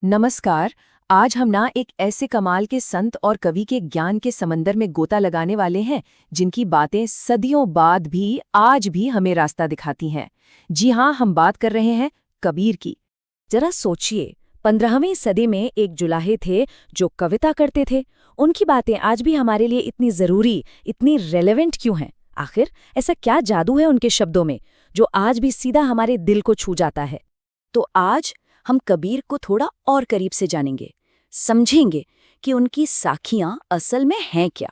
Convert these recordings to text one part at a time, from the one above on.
नमस्कार। आज हम ना एक ऐसे कमाल के संत और कवि के ज्ञान के समंदर में गोता लगाने वाले हैं जिनकी बातें सदियों बाद भी आज भी हमें रास्ता दिखाती हैं। जी हाँ, हम बात कर रहे हैं कबीर की। जरा सोचिए, 15वीं सदी में एक जुलाहे थे जो कविता करते थे। उनकी बातें आज भी हमारे लिए इतनी जरूरी, इतनी रेलेवेंट क्यों हैं? आखिर ऐसा क्या जादू है उनके शब्दों में जो आज भी सीधा हमारे दिल को छू जाता है? तो आज हम कबीर को थोड़ा और करीब से जानेंगे, समझेंगे कि उनकी साखियां असल में हैं क्या,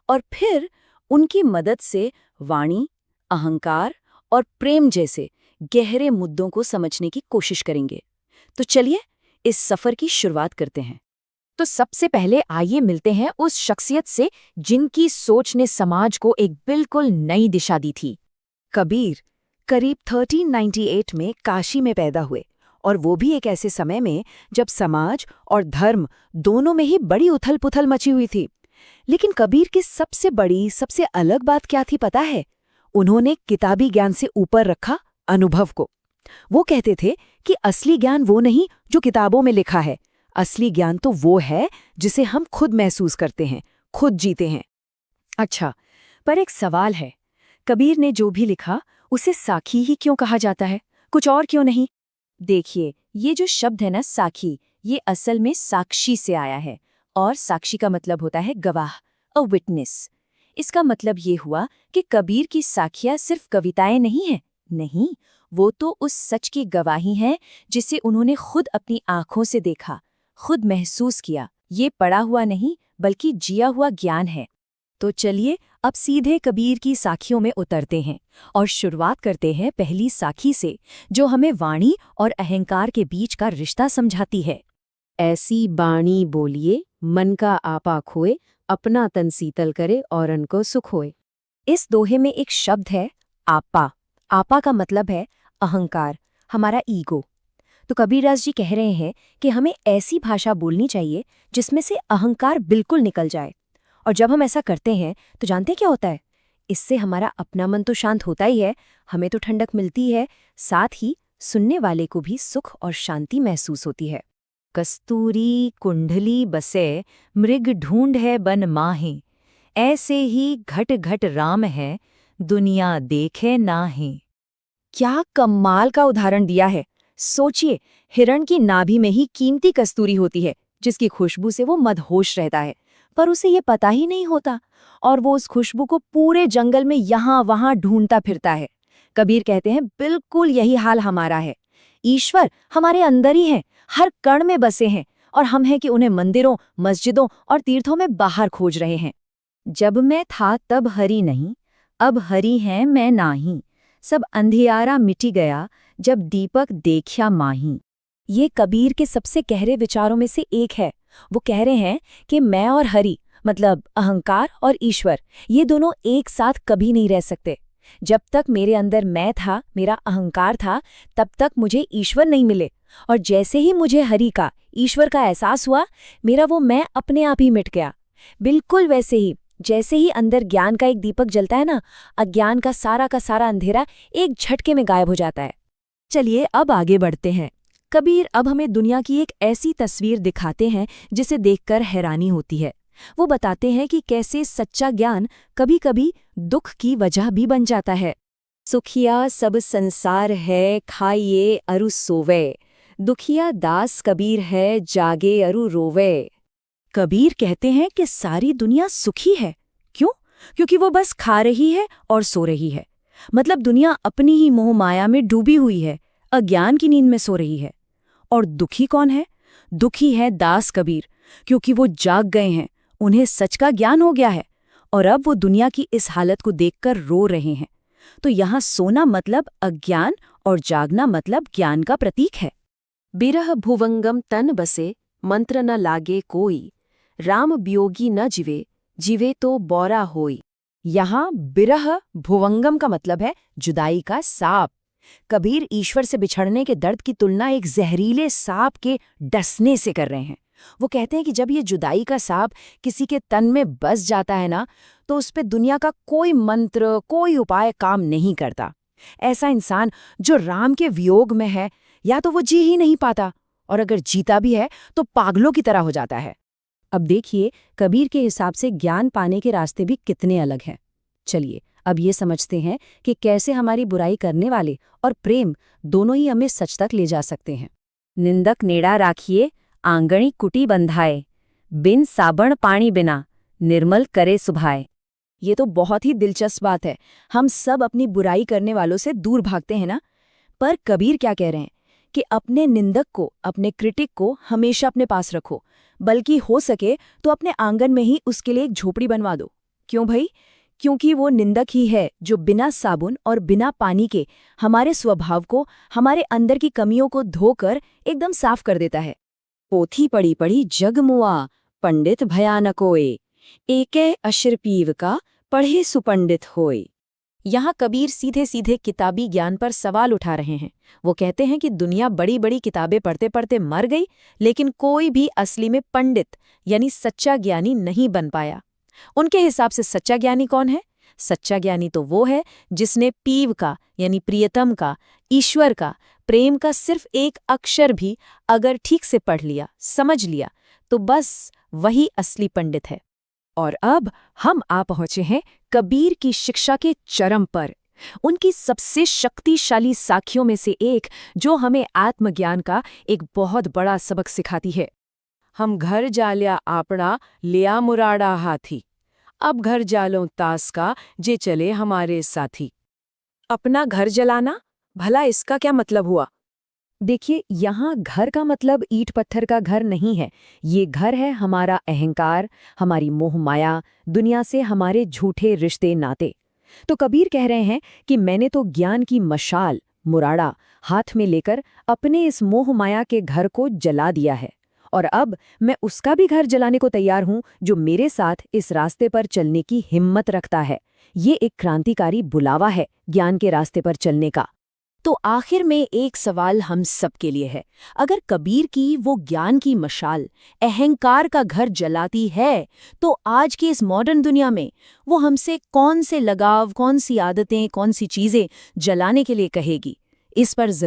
और फिर उनकी मदद से वाणी, अहंकार और प्रेम जैसे गहरे मुद्दों को समझने की कोशिश करेंगे। तो चलिए इस सफर की शुरुआत करते हैं। तो सबसे पहले आइए मिलते हैं उस शख्सियत से जिनकी सोच ने समाज को एक बिल्कुल नई दिशा दी थी। कबीर करीब 1398 में काशी में पैदा हुए, और वो भी एक ऐसे समय में जब समाज और धर्म दोनों में ही बड़ी उथल-पुथल मची हुई थी। लेकिन कबीर की सबसे बड़ी, सबसे अलग बात क्या थी पता है? उन्होंने किताबी ज्ञान से ऊपर रखा अनुभव को। वो कहते थे कि असली ज्ञान वो नहीं जो किताबों में लिखा है, असली ज्ञान तो वो है जिसे हम खुद महसूस करते हैं, खुद जीते हैं। अच्छा, पर एक सवाल है, कबीर ने जो भी लिखा उसे साखी ही क्यों कहा जाता है, कुछ और क्यों नहीं? देखिए, ये जो शब्द है ना साखी, ये असल में साक्षी से आया है, और साक्षी का मतलब होता है गवाह, अ विटनेस। इसका मतलब ये हुआ कि कबीर की साखियां सिर्फ कविताएं नहीं हैं, नहीं, वो तो उस सच की गवाही हैं जिसे उन्होंने खुद अपनी आंखों से देखा, खुद महसूस किया। ये पढ़ा हुआ नहीं बल्कि जिया हुआ ज्ञान है। तो चलिए अब सीधे कबीर की साखियों में उतरते हैं और शुरुआत करते हैं पहली साखी से, जो हमें वाणी और अहंकार के बीच का रिश्ता समझाती है। ऐसी बाणी बोलिए, मन का आपा खोए, अपना तन शीतल करे औरन को सुख होए। इस दोहे में एक शब्द है आपा। आपा का मतलब है अहंकार, हमारा ईगो। तो कबीरदास जी कह रहे हैं कि हमें ऐसी भाषा बोलनी चाहिए जिसमें से अहंकार बिल्कुल निकल जाए। और जब हम ऐसा करते हैं तो जानते क्या होता है? इससे हमारा अपना मन तो शांत होता ही है, हमें तो ठंडक मिलती है, साथ ही सुनने वाले को भी सुख और शांति महसूस होती है। कस्तूरी कुंडली बसे, मृग ढूंढ है बन माहे, ऐसे ही घट घट राम है, दुनिया देखे नाहे। क्या कमाल का उदाहरण दिया है! सोचिए, हिरण की नाभि में ही कीमती कस्तूरी होती है जिसकी खुशबू से वो मदहोश रहता है, पर उसे ये पता ही नहीं होता, और वो उस खुशबू को पूरे जंगल में यहाँ वहाँ ढूंढता फिरता है। कबीर कहते हैं बिल्कुल यही हाल हमारा है। ईश्वर हमारे अंदर ही है, हर कण में बसे हैं, और हम हैं कि उन्हें मंदिरों, मस्जिदों और तीर्थों में बाहर खोज रहे हैं। जब मैं था तब हरि नहीं, अब हरि है मैं नाही, सब अंधियारा मिटी गया, जब दीपक देखा माही। ये कबीर के सबसे गहरे विचारों में से एक है। वो कह रहे हैं कि मैं और हरि, मतलब अहंकार और ईश्वर, ये दोनों एक साथ कभी नहीं रह सकते। जब तक मेरे अंदर मैं था, मेरा अहंकार था, तब तक मुझे ईश्वर नहीं मिले, और जैसे ही मुझे हरि का, ईश्वर का एहसास हुआ, मेरा वो मैं अपने आप ही मिट गया। बिल्कुल वैसे ही जैसे ही अंदर ज्ञान का एक दीपक जलता है ना, अज्ञान का सारा अंधेरा एक झटके में गायब हो जाता है। चलिए अब आगे बढ़ते हैं। कबीर अब हमें दुनिया की एक ऐसी तस्वीर दिखाते हैं जिसे देखकर हैरानी होती है। वो बताते हैं कि कैसे सच्चा ज्ञान कभी-कभी दुख की वजह भी बन जाता है। सुखिया सब संसार है, खाइए अरु सोवे, दुखिया दास कबीर है, जागे अरु रोवे। कबीर कहते हैं कि सारी दुनिया सुखी है। क्यों? क्योंकि वो बस खा रही है और सो रही है। मतलब दुनिया अपनी ही मोह माया में डूबी हुई है, अज्ञान की नींद में सो रही है। और दुखी कौन है? दुखी है दास कबीर, क्योंकि वो जाग गए हैं, उन्हें सच का ज्ञान हो गया है, और अब वो दुनिया की इस हालत को देखकर रो रहे हैं। तो यहाँ सोना मतलब अज्ञान और जागना मतलब ज्ञान का प्रतीक है। बिरह भुवंगम तन बसे, मंत्र न लागे कोई, राम वियोगी न जिवे, जिवे तो बौरा होई। यहाँ बिरह भुवंगम का मतलब है जुदाई का सांप। कबीर ईश्वर से बिछड़ने के दर्द की तुलना एक जहरीले सांप के डसने से कर रहे हैं। वो कहते हैं कि जब ये जुदाई का सांप किसी के तन में बस जाता है ना, तो उस पे दुनिया का कोई मंत्र, कोई उपाय काम नहीं करता। ऐसा इंसान जो राम के वियोग में है, या तो वो जी ही नहीं पाता, और अगर जीता भी है तो पागलों की तरह हो जाता है। अब देखिए, कबीर के हिसाब से ज्ञान पाने के रास्ते भी कितने अलग हैं। चलिए अब ये समझते हैं कि कैसे हमारी बुराई करने वाले और प्रेम दोनों ही हमें सच तक ले जा सकते हैं। निंदक नेड़ा राखिए, आंगणी कुटी बंधाए, बिन साबण पानी बिना, निर्मल करे सुभाए। ये तो बहुत ही दिलचस्प बात है। हम सब अपनी बुराई करने वालों से दूर भागते हैं ना, पर कबीर क्या कह रहे हैं कि अपने निंदक को, अपने क्रिटिक को हमेशा अपने पास रखो, बल्कि हो सके तो अपने आंगन में ही उसके लिए एक झोपड़ी बनवा दो। क्यों भाई? क्योंकि वो निंदक ही है जो बिना साबुन और बिना पानी के हमारे स्वभाव को, हमारे अंदर की कमियों को धोकर एकदम साफ कर देता है। पोथी पड़ी पड़ी जग मुआ, पंडित भयानकोए, एकै अशिर पीव का, पढ़े सुपंडित होए। यहाँ कबीर सीधे सीधे किताबी ज्ञान पर सवाल उठा रहे हैं। वो कहते हैं कि दुनिया बड़ी बड़ी किताबें पढ़ते पढ़ते मर गई, लेकिन कोई भी असली में पंडित यानी सच्चा ज्ञानी नहीं बन पाया। उनके हिसाब से सच्चा ज्ञानी कौन है? सच्चा ज्ञानी तो वो है जिसने पीव का यानी प्रियतम का, ईश्वर का, प्रेम का सिर्फ एक अक्षर भी अगर ठीक से पढ़ लिया, समझ लिया, तो बस वही असली पंडित है। और अब हम आ पहुंचे हैं कबीर की शिक्षा के चरम पर, उनकी सबसे शक्तिशाली साखियों में से एक, जो हमें आत्मज्ञान का एक बहुत बड़ा सबक सिखाती है। हम घर जाल्या आपड़ा लिया मुराड़ा हाथी, अब घर जालों तास का जे चले हमारे साथी। अपना घर जलाना, भला इसका क्या मतलब हुआ? देखिए, यहाँ घर का मतलब ईंट पत्थर का घर नहीं है। ये घर है हमारा अहंकार, हमारी मोह माया, दुनिया से हमारे झूठे रिश्ते नाते। तो कबीर कह रहे हैं कि मैंने तो ज्ञान की मशाल, मुराड़ा, हाथ में लेकर अपने इस मोह माया के घर को जला दिया है, और अब मैं उसका भी घर जलाने को तैयार हूं जो मेरे साथ इस रास्ते पर चलने की हिम्मत रखता है। ये एक क्रांतिकारी बुलावा है ज्ञान के रास्ते पर चलने का। तो आखिर में एक सवाल हम सबके लिए है। अगर कबीर की वो ज्ञान की मशाल अहंकार का घर जलाती है, तो आज की इस मॉडर्न दुनिया में वो हमसे कौन से लगाव, कौन सी आदतें, कौन सी चीजें जलाने के लिए कहेगी? इस पर